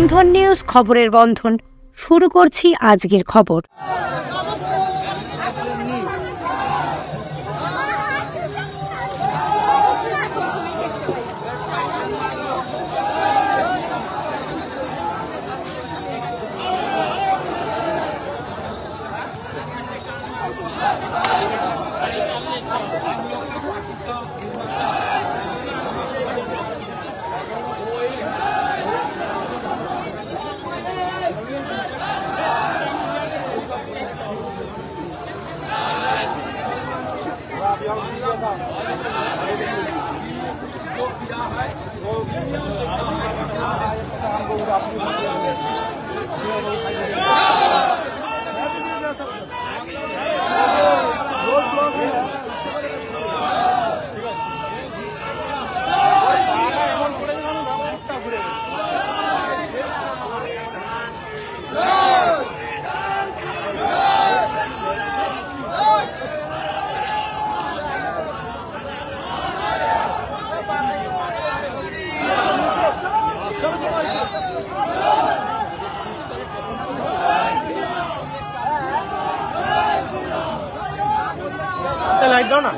বন্ধন news খবরের বন্ধন শুরু করছি আজকের খবর। लाइट दो ना।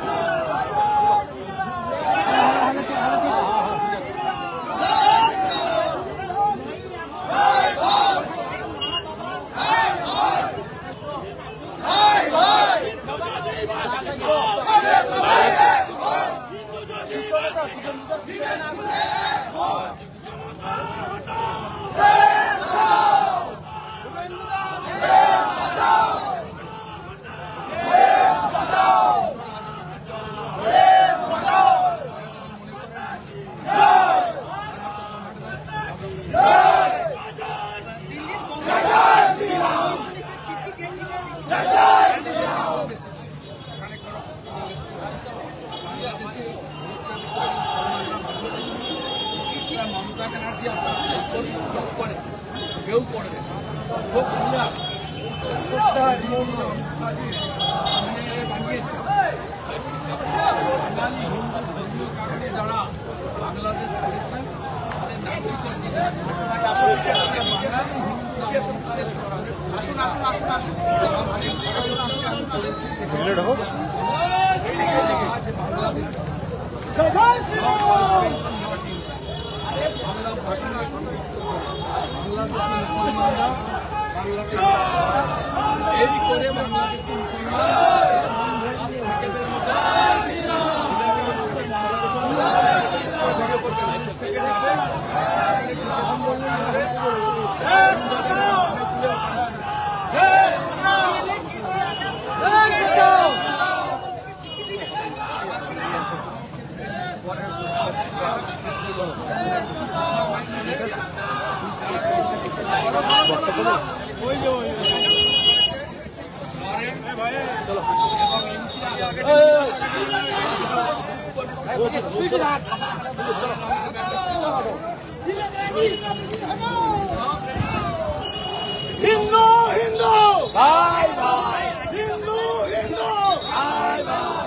हिंदू हिंदू भाई भाई हिंदू हिंदू भाई भाई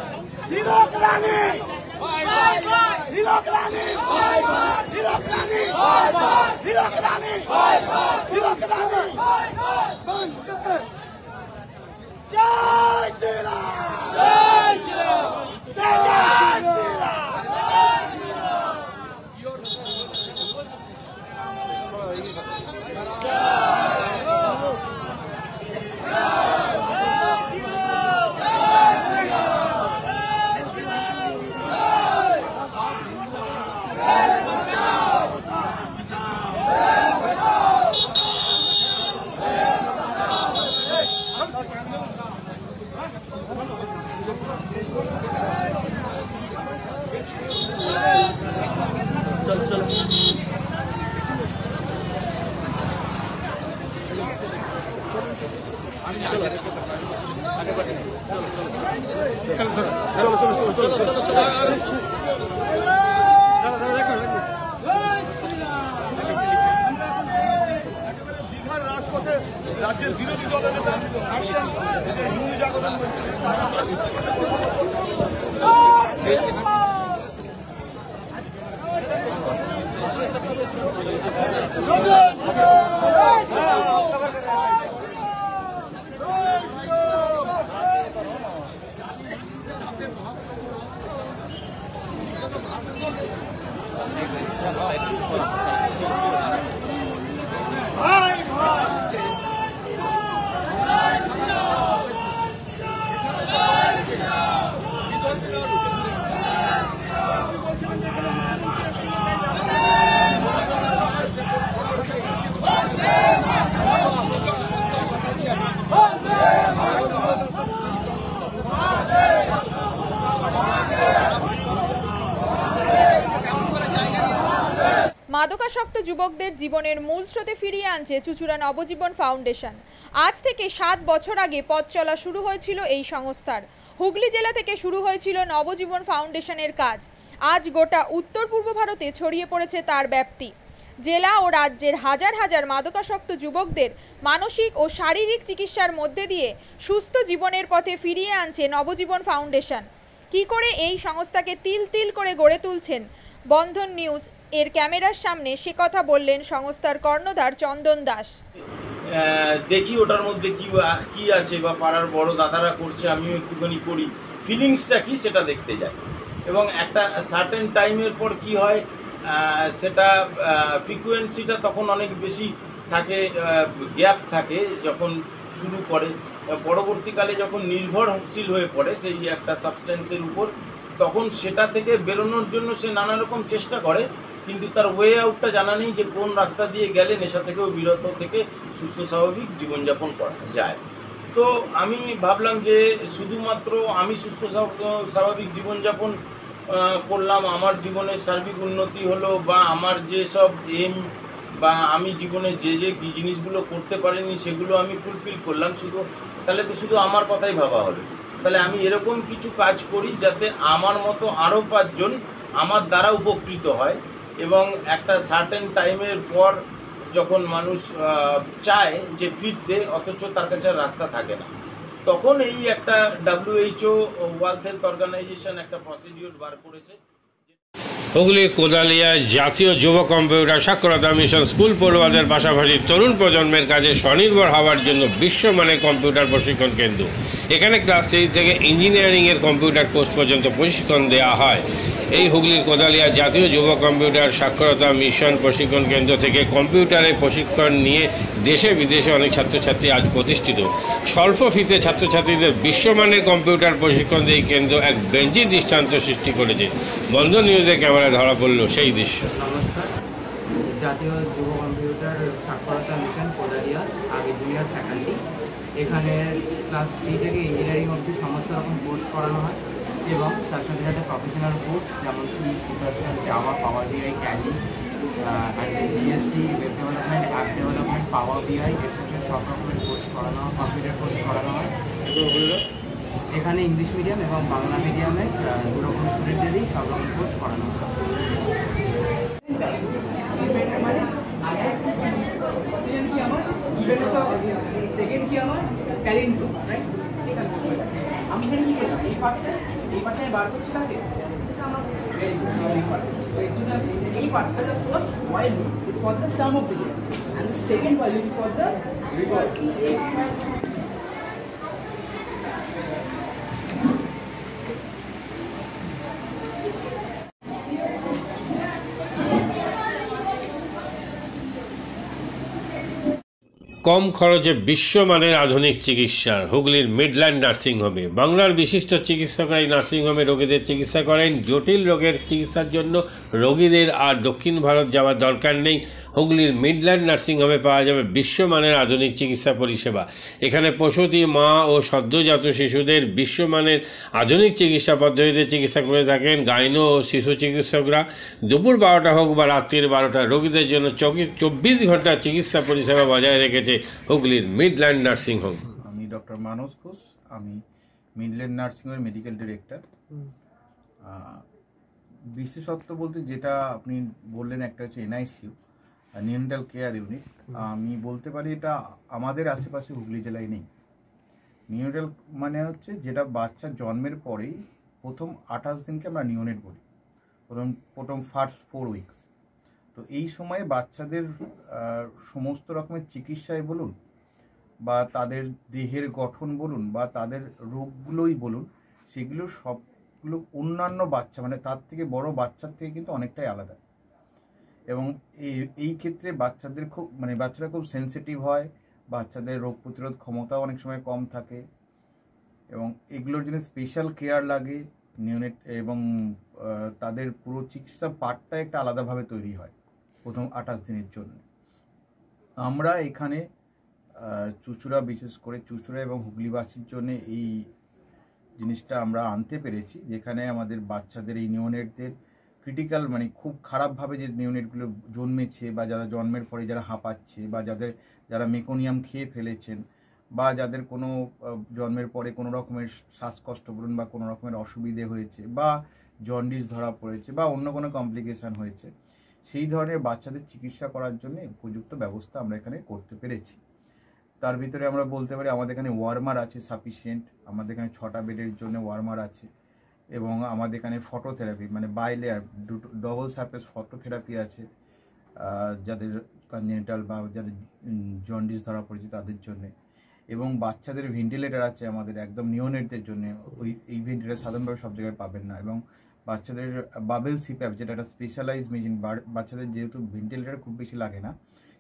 हिरोकलानी भाई भाई हिरोकलानी भाई भाई हिरोकलानी भाई भाई हिरोकलानी भाई भाई हिरोकलानी भाई भाई जय श्री राम जय श्री राम जय श्री राम राज्य विरोधी दल नेता हिंदू जागरण मंच মাদকাসক্ত যুবকদের জীবনের মূল স্রোতে ফিরিয়ে আনছে চুঁচুড়া নবজীবন ফাউন্ডেশন। আজ থেকে 7 বছর আগে পথ চলা শুরু হয়েছিল এই সংস্থার। হুগলি জেলা থেকে শুরু হয়েছিল নবজীবন ফাউন্ডেশনের কাজ। আজ গোটা উত্তর পূর্ব ভারতে ছড়িয়ে পড়েছে তার ব্যাপ্তি। জেলা ও রাজ্যের হাজার হাজার মাদকাসক্ত যুবকদের মানসিক ও শারীরিক চিকিৎসার মধ্যে দিয়ে সুস্থ জীবনের পথে ফিরিয়ে আনছে নবজীবন ফাউন্ডেশন। কি করে এই সংস্থাকে তিল তিল করে গড়ে তুলছেন বন্ধন নিউজ এর ক্যামেরার সামনে, সে কথা বললেন সংস্থার কর্ণধার চন্দন দাস। দেখি ওটার মধ্যে কি আছে বা পাড়ার বড় দাদারা করছে, আমিও একটুখানি করি, ফিলিংসটা কি সেটা দেখতে যাই। এবং একটা সার্টেন টাইমের পর কি হয়, সেটা ফ্রিকোয়েন্সিটা তখন অনেক বেশি থাকে, গ্যাপ থাকে যখন শুরু করে। পরবর্তীকালে যখন নির্ভরশীল হয়ে পড়ে সেই একটা সাবস্টেন্সের উপর, তখন সেটা থেকে বেরোনোর জন্য সে নানা রকম চেষ্টা করে, কিন্তু তার ওয়ে আউটটা জানা নেই যে কোন রাস্তা দিয়ে গেলে নেশা থেকেও বিরত থেকে সুস্থ স্বাভাবিক জীবনযাপন করা যায়। তো আমি ভাবলাম যে শুধুমাত্র আমি সুস্থ স্বাভাবিক জীবনযাপন করলাম, আমার জীবনের সার্বিক উন্নতি হলো, বা আমার যেসব এম বা আমি জীবনে যে জিনিসগুলো করতে পারিনি সেগুলো আমি ফুলফিল করলাম, তাহলে তো শুধু আমার কথাই ভাবা হলো। তাহলে আমি এরকম কিছু কাজ করি যাতে আমার মতো আরও 5 জন আমার দ্বারা উপকৃত হয়। এবং একটা সার্টেন টাইমের পর যখন মানুষ চায় যে ফিরতে, অথচ তার কাছে রাস্তা থাকে না, তখন এই একটা WHO ওয়ার্ল্ড হেলথ অর্গানাইজেশন একটা প্রসিডিওর বার করেছে। হুগলির কোদালিয়া জাতীয় যুব কম্পিউটার সাক্ষরতা মিশন স্কুল পড়ুয়াদের পাশাপাশি তরুণ প্রজন্মের কাজে স্বনির্ভর হওয়ার জন্য বিশ্বমানের কম্পিউটার প্রশিক্ষণ কেন্দ্র। এখানে ক্লাস 3 থেকে ইঞ্জিনিয়ারিংয়ের কম্পিউটার কোর্স পর্যন্ত প্রশিক্ষণ দেওয়া হয়। এই হুগলির কোদালিয়া জাতীয় যুব কম্পিউটার সাক্ষরতা মিশন প্রশিক্ষণ কেন্দ্র থেকে কম্পিউটারে প্রশিক্ষণ নিয়ে দেশে বিদেশে অনেক ছাত্রছাত্রী আজ প্রতিষ্ঠিত। স্বল্প ফিতে ছাত্রছাত্রীদের বিশ্বমানের কম্পিউটার প্রশিক্ষণ দিয়ে এই কেন্দ্র এক বেঞ্চি দৃষ্টান্ত সৃষ্টি করেছে। বন্ধন নিউজের ক্যামেরায় ধরা পড়ল সেই দৃশ্য। নমস্কার, জাতীয় যুব কম্পিউটার সাক্ষরতা মিশন কোদালিয়া, আগে জুনিয়র ফ্যাকাল্টি। এখানে ক্লাস 3 থেকে ইঞ্জিনিয়ারিং অবধি সমস্ত রকম কোর্স করানো হয় এবং তার সাথে সাথে প্রফেশনাল কোর্স যেমন C++, Java, power BI, Tally, GST, web development, app development, power BI etcetera সব রকমের কোর্স করানো হয়, কম্পিউটার কোর্স করানো হয়। এখানে ইংলিশ মিডিয়াম এবং বাংলা মিডিয়ামে দুরকম স্টুডেন্টদেরই সব রকম কোর্স করানো হয়। সেকেন্ড কি আমার ট্যালেন্ট, রাইট? আমি এখানে কি করলাম, এই পার্টটা বার করছি কাকে, এই পার্টটা the first while is for the sum of digits and the second while is for the reverse. কম খরচে বিশ্বমানের আধুনিক চিকিৎসার হুগলির মিডল্যান্ড নার্সিংহোমে বাংলার বিশিষ্ট চিকিৎসকরা এই নার্সিংহোমে রোগীদের চিকিৎসা করেন। জটিল রোগের চিকিৎসার জন্য রোগীদের আর দক্ষিণ ভারত যাওয়ার দরকার নেই। হুগলির মিডল্যান্ড নার্সিংহোমে পাওয়া যাবে বিশ্বমানের আধুনিক চিকিৎসা পরিষেবা। এখানে প্রসূতি, মা ও সদ্যজাত শিশুদের বিশ্বমানের আধুনিক চিকিৎসা পদ্ধতিতে চিকিৎসা করে থাকেন গাইনো ও শিশু চিকিৎসকরা। দুপুর 12টা হোক বা রাত্রির 12টা, রোগীদের জন্য 24 ঘন্টা চিকিৎসা পরিষেবা বজায় রেখেছে হুগলির মিডল্যান্ড নার্সিংহোম। আমি ডক্টর মানস ঘোষ, আমি মিডল্যান্ড নার্সিংহোমের মেডিকেল ডিরেক্টর। বিশেষত্ব বলতে যেটা আপনি বললেন, একটা হচ্ছে NICU, নিউনেটাল কেয়ার ইউনিট। আমি বলতে পারি এটা আমাদের আশেপাশে হুগলি জেলায় নেই। নিউনেটাল মানে হচ্ছে যেটা বাচ্চা জন্মের পরেই প্রথম 28 দিনকে আমরা নিউনেট বলি, প্রথম ফার্স্ট 4 উইকস। তো এই সময়ে বাচ্চাদের সমস্ত রকমের চিকিৎসায় বলুন বা তাদের দেহের গঠন বলুন বা তাদের রোগগুলোই বলুন, সেগুলো সবগুলো অন্যান্য বাচ্চা মানে তার থেকে বড় বাচ্চার থেকে কিন্তু অনেকটাই আলাদা। এবং এই ক্ষেত্রে বাচ্চাদের বাচ্চারা খুব সেনসিটিভ হয়, বাচ্চাদের রোগ প্রতিরোধ ক্ষমতাও অনেক সময় কম থাকে, এবং এগুলোর জন্য স্পেশাল কেয়ার লাগে নিওনেট, এবং তাদের পুরো চিকিৎসা পার্টটা একটা আলাদাভাবে তৈরি হয় প্রথম 28 দিনের জন্য। আমরা এখানে চুঁচুড়া, বিশেষ করে চুঁচুড়া এবং হুগলিবাসীর জন্য এই জিনিসটা আমরা আনতে পেরেছি, যেখানে আমাদের বাচ্চাদের এই নিওনেটদের ক্রিটিক্যাল খুব খারাপভাবে যে নিওনেটগুলো জন্মেছে, বা যারা জন্মের পরে যারা হাঁপাচ্ছে, বা যারা মেকোনিয়াম খেয়ে ফেলেছেন, বা যাদের কোনো জন্মের পরে কোনো রকমের শ্বাসকষ্ট বলুন বা কোনো রকমের অসুবিধে হয়েছে, বা জন্ডিস ধরা পড়েছে, বা অন্য কোনো কমপ্লিকেশান হয়েছে, সেই ধরনের বাচ্চাদের চিকিৎসা করার জন্য উপযুক্ত ব্যবস্থা আমরা এখানে করতে পেরেছি। তার ভিতরে আমরা বলতে পারি আমাদের এখানে ওয়ার্মার আছে সাফিসিয়েন্ট, আমাদের এখানে 6টা বেডের জন্য ওয়ার্মার আছে, এবং আমাদের এখানে phototherapy bilayer double surface phototherapy আছে যাদের কনজেনিটাল বা যাদের জন্ডিস ধরা পড়েছে তাদের জন্যে, এবং বাচ্চাদের ভেন্টিলেটার আছে আমাদের একদম নিওনেটদের জন্য। এই ভেন্টিলেটার সাধারণভাবে সব জায়গায় পাবেন না, এবং বাচ্চাদের বাবেল সিপ্যাপ, যেটা একটা স্পেশালাইজ মেশিন, বাচ্চাদের যেহেতু ভেন্টিলেটার খুব বেশি লাগে না,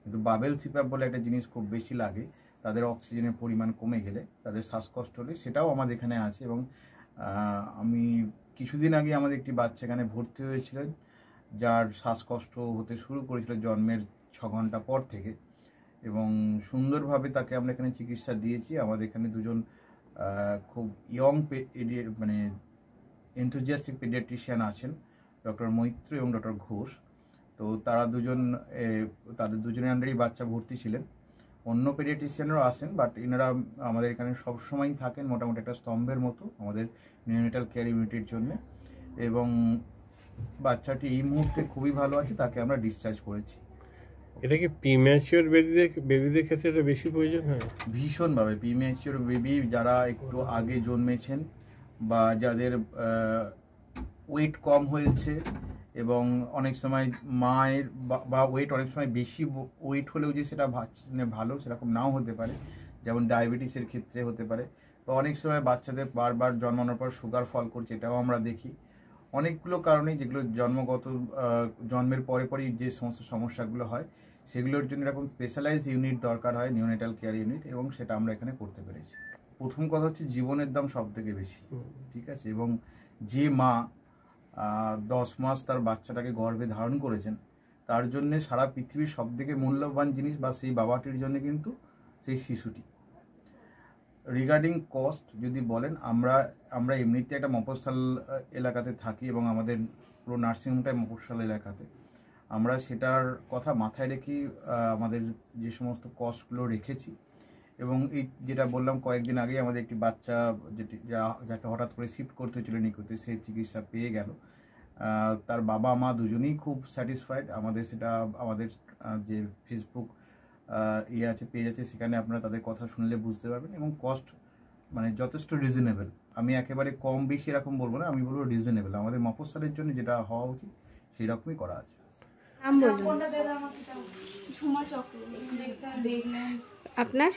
কিন্তু বাবেল সিপ্যাপ বলে একটা জিনিস খুব বেশি লাগে, তাদের অক্সিজেনের পরিমাণ কমে গেলে, তাদের শ্বাসকষ্ট হলে, সেটাও আমাদের এখানে আছে। এবং আমি কিছুদিন আগে আমাদের একটি বাচ্চা এখানে ভর্তি হয়েছিলেন, যার শ্বাসকষ্ট হতে শুরু করেছিল জন্মের 6 ঘন্টা পর থেকে, এবং সুন্দরভাবে তাকে আমরা এখানে চিকিৎসা দিয়েছি। আমাদের এখানে দুজন খুব ইয়ং এনথুজিয়াস্টিক পেডিয়াট্রিশিয়ান আছেন, ডক্টর মৈত্র এবং ডক্টর ঘোষ। তো তাদের দুজনের আন্ডারেই বাচ্চা ভর্তি ছিলেন। অন্য পেডিয়াট্রিশিয়ানরাও আসেন, বাট এনারা আমাদের এখানে সবসময়ই থাকেন মোটামুটি একটা স্তম্ভের মতো আমাদের নিওনেটাল কেয়ার ইউনিটের জন্য। এবং বাচ্চাটি এই মুহূর্তে খুবই ভালো আছে, তাকে আমরা ডিসচার্জ করেছি। এটা কি প্রিম্যাচিওর বেবিদের ক্ষেত্রে এটা বেশি প্রয়োজন হয়? ভীষণভাবে প্রিম্যাচিওর বেবি, যারা একটু আগে জন্মেছেন, বা যাদের ওয়েট কম হয়েছে, এবং অনেক সময় মায়ের বা ওয়েট অনেক সময় বেশি ওয়েট হলেও যে সেটা ভালো সেরকম নাও হতে পারে, যেমন ডায়াবেটিসের ক্ষেত্রে হতে পারে, বা অনেক সময় বাচ্চাদের বারবার জন্মানোর পর সুগার ফল করছে, এটাও আমরা দেখি। অনেকগুলো কারণে যেগুলো জন্মের পরেই যে সমস্ত সমস্যাগুলো হয়, সেগুলোর জন্য এরকম স্পেশালাইজ ইউনিট দরকার হয়, নিওনেটাল কেয়ার ইউনিট, এবং সেটা আমরা এখানে করতে পেরেছি। প্রথম কথা হচ্ছে জীবনের দাম সব থেকে বেশি, ঠিক আছে, এবং যে মা 10 মাস তার বাচ্চাটাকে গর্ভে ধারণ করেছেন, তার জন্য সারা পৃথিবীর সব থেকে মূল্যবান জিনিস বা সেই বাবাটির জন্য কিন্তু সেই শিশুটি। রিগার্ডিং কস্ট যদি বলেন, আমরা এমনিতে একটা মফস্বল এলাকাতে থাকি, এবং আমাদের পুরো নার্সিংহোমটাই মফস্বল এলাকাতে। আমরা সেটার কথা মাথায় রেখেই আমাদের যে সমস্ত কস্টগুলো রেখেছি। এবং এই যেটা বললাম, কয়েকদিন আগেই আমাদের একটি বাচ্চা যাকে হঠাৎ করে শিফট করতে হয়েছিল নিকুতে, সে চিকিৎসা পেয়ে গেল। তার বাবা মা দুজনেই খুব স্যাটিসফাইড। আমাদের যে ফেসবুক আছে, পেজ আছে, সেখানে আপনারা তাদের কথা শুনলে বুঝতে পারবেন। এবং কস্ট যথেষ্ট রিজনেবল। আমি একেবারে কম বেশি এরকম বলবো না, আমি বলবো রিজনেবল। আমাদের মফস্বলের জন্য যেটা হওয়া উচিত সেই রকমই করা আছে। আপনার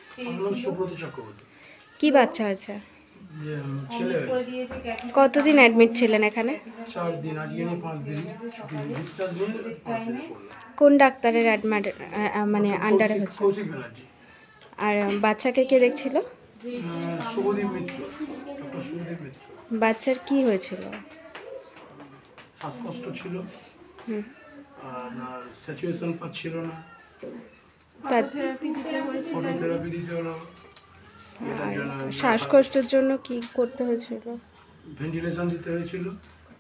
কি বাচ্চা আছে? কতদিন অ্যাডমিট ছিলেন এখানে? 4 দিন, আজকে নিয়ে 5 দিন ডিসচার্জ নিয়ে 5 দিন। কোন ডাক্তারের আন্ডারে হচ্ছে? আর বাচ্চাকে কে দেখছিল? শুভদীপ মিত্র, ডক্টর শুভদীপ মিত্র। বাচ্চার কি হয়েছিল? শ্বাসকষ্ট ছিল, আর স্যাচুরেশন পাচ্ছিল না, ফটোথেরাপি দিতে হলো। শ্বাসকষ্টের জন্য কি করতে হয়েছিল? ভেন্টিলেশন দিতে হয়েছিল।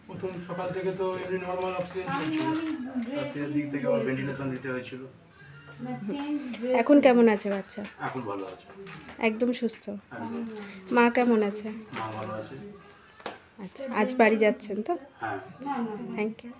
প্রথম সকাল থেকে তো এমনি নর্মাল অক্সিজেন চলছিল, রাতের দিক থেকে আবার ভেন্টিলেশন দিতে হয়েছিল। এখন কেমন আছে বাচ্চা? এখন ভালো আছে, একদম সুস্থ। মা কেমন আছে? মা ভালো আছে। আচ্ছা, আজ বাড়ি যাচ্ছেন তো? হ্যাঁ, থ্যাংক ইউ।